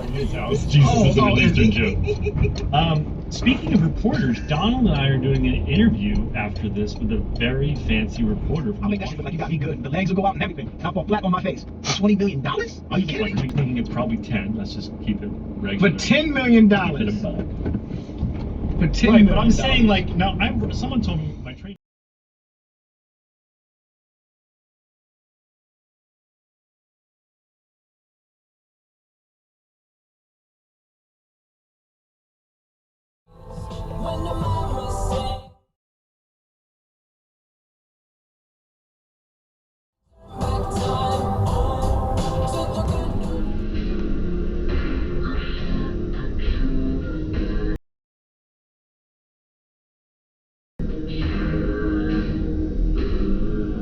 from his house. Jesus, this is an Eastern joke. Speaking of reporters, Donald and I are doing an interview after this with a very fancy reporter. I'll make that shit look like you got me good. The legs will go out and everything. And I'll fall flat on my face. For $20 million? Are you kidding? I'm thinking it's probably 10. Let's just keep it regular. For $10 million. Keep it a buck. For $10 million. But I'm saying, like, no, someone told me my train.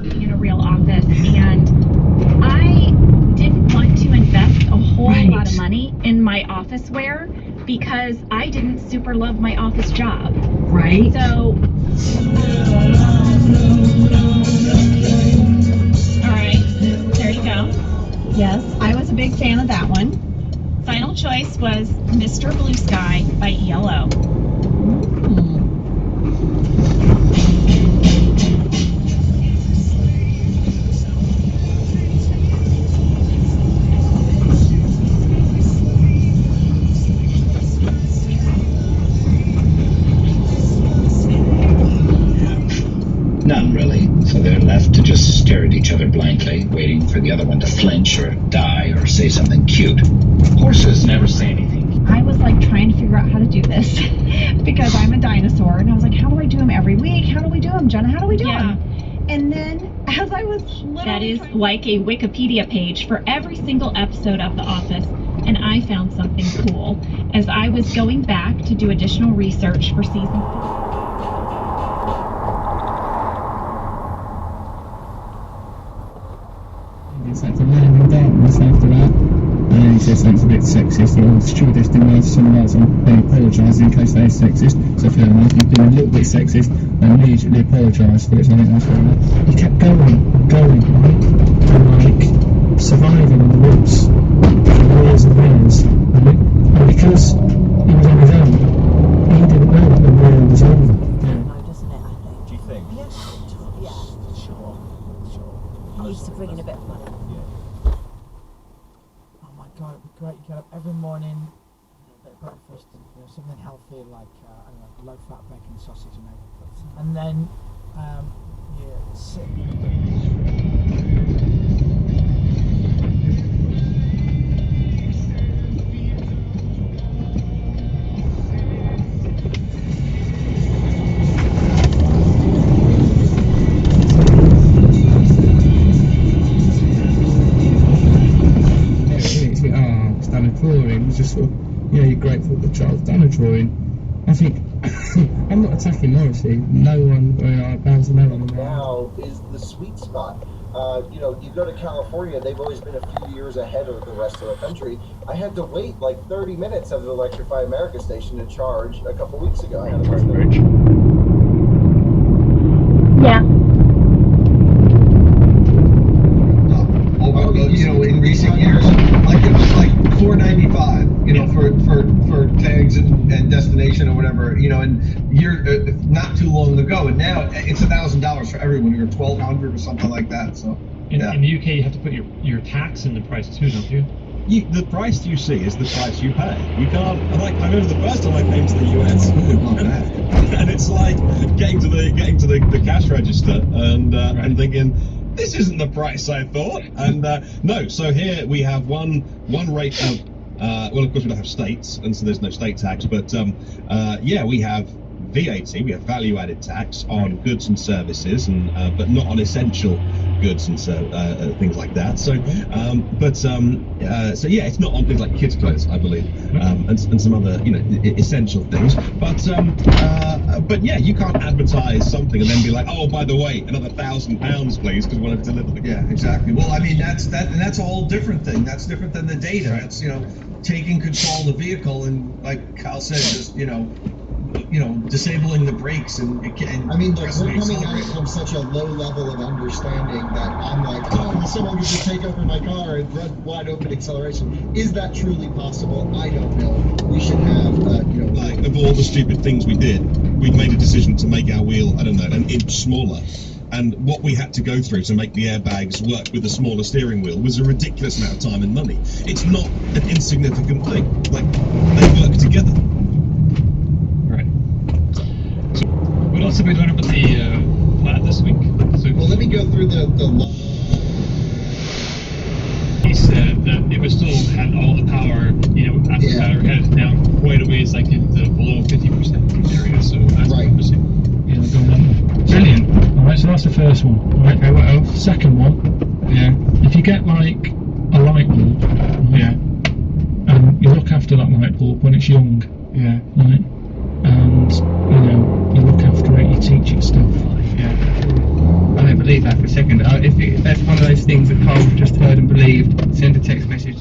In a real office, and I didn't want to invest a whole lot of money in my office wear because I didn't super love my office job. Right. So, alright, there you go. Yes, I was a big fan of that one. Final choice was Mr. Blue Sky by ELO. None, really. So they're left to just stare at each other blankly, waiting for the other one to flinch or die or say something cute. Horses never say anything. I was like trying to figure out how to do this because I'm a dinosaur, and I was like, how do I do them every week? How do we do them, Jenna? How do we do them? And then as I was literally that is like a Wikipedia page for every single episode of The Office, and I found something cool as I was going back to do additional research for season 4. It's like a random darkness after that, and then he says something a bit sexist. The stewardess didn't know someone else, and they apologise in case they're sexist. So fair enough, you've been a little bit sexist, and immediately apologise for it. So I think that's fair enough. He kept going, right, and like surviving in the woods for years and years, right? And because he was on his own, he didn't know that the war was over. Do you think? Yeah. Sure. I'm used to bringing a bit of money. Oh my god, it'd be great. You get up every morning, a bit of breakfast, something healthy like I don't know, low-fat bacon sausage maybe, and then you sit. It's done a drawing. It's just sort of, you're grateful that the child's done a drawing. I think I'm not attacking Morrissey. No one, bows an element. Now is the sweet spot. You go to California, they've always been a few years ahead of the rest of the country. I had to wait like 30 minutes at the Electrify America station to charge a couple weeks ago. I had to in recent years, like it was like $4.95, for tags and destination or whatever, and you're not too long ago, and now it's $1,000 for everyone, or $1,200 or something like that. So in the UK, you have to put your tax in the price too, don't you? The price you see is the price you pay. You can't. I remember the first time I came to the US, and it's like getting to the cash register and thinking, this isn't the price I thought. And no, so here we have one rate of well, of course we don't have states, and so there's no state tax, but we have VAT, we have value-added tax on goods and services, and but not on essential goods and things like that. So, it's not on things like kids' clothes, I believe, and some other essential things. But yeah, you can't advertise something and then be like, oh, by the way, another £1,000, please, because we want to deliver it. Yeah, exactly. Well, I mean that's a whole different thing. That's different than the data. It's taking control of the vehicle, and like Kyle said, just disabling the brakes and I mean, look, pressing we're the coming at it accelerator. from such a low level of understanding that I'm like, oh, someone could just take over my car and run wide open acceleration. Is that truly possible? I don't know. We should have, Like, of all the stupid things we did, we made a decision to make our wheel, I don't know, an inch smaller. And what we had to go through to make the airbags work with a smaller steering wheel was a ridiculous amount of time and money. It's not an insignificant thing. Like, they work together. Right. So, what else have we learned about the Plaid this week? So, well, let me go through the he said that it was still had all the power, after the battery had it down quite a ways, like in the below 50% area. So that's interesting. Yeah, going on. Brilliant. Alright, so that's the first one. Alright, okay, what else? Second one. Yeah. If you get like a light bulb, and you look after that light bulb when it's young. Yeah. Right? And you look after it, you teach it stuff. Yeah. I don't believe that for a second. If that's one of those things that Carl just heard and believed, send a text message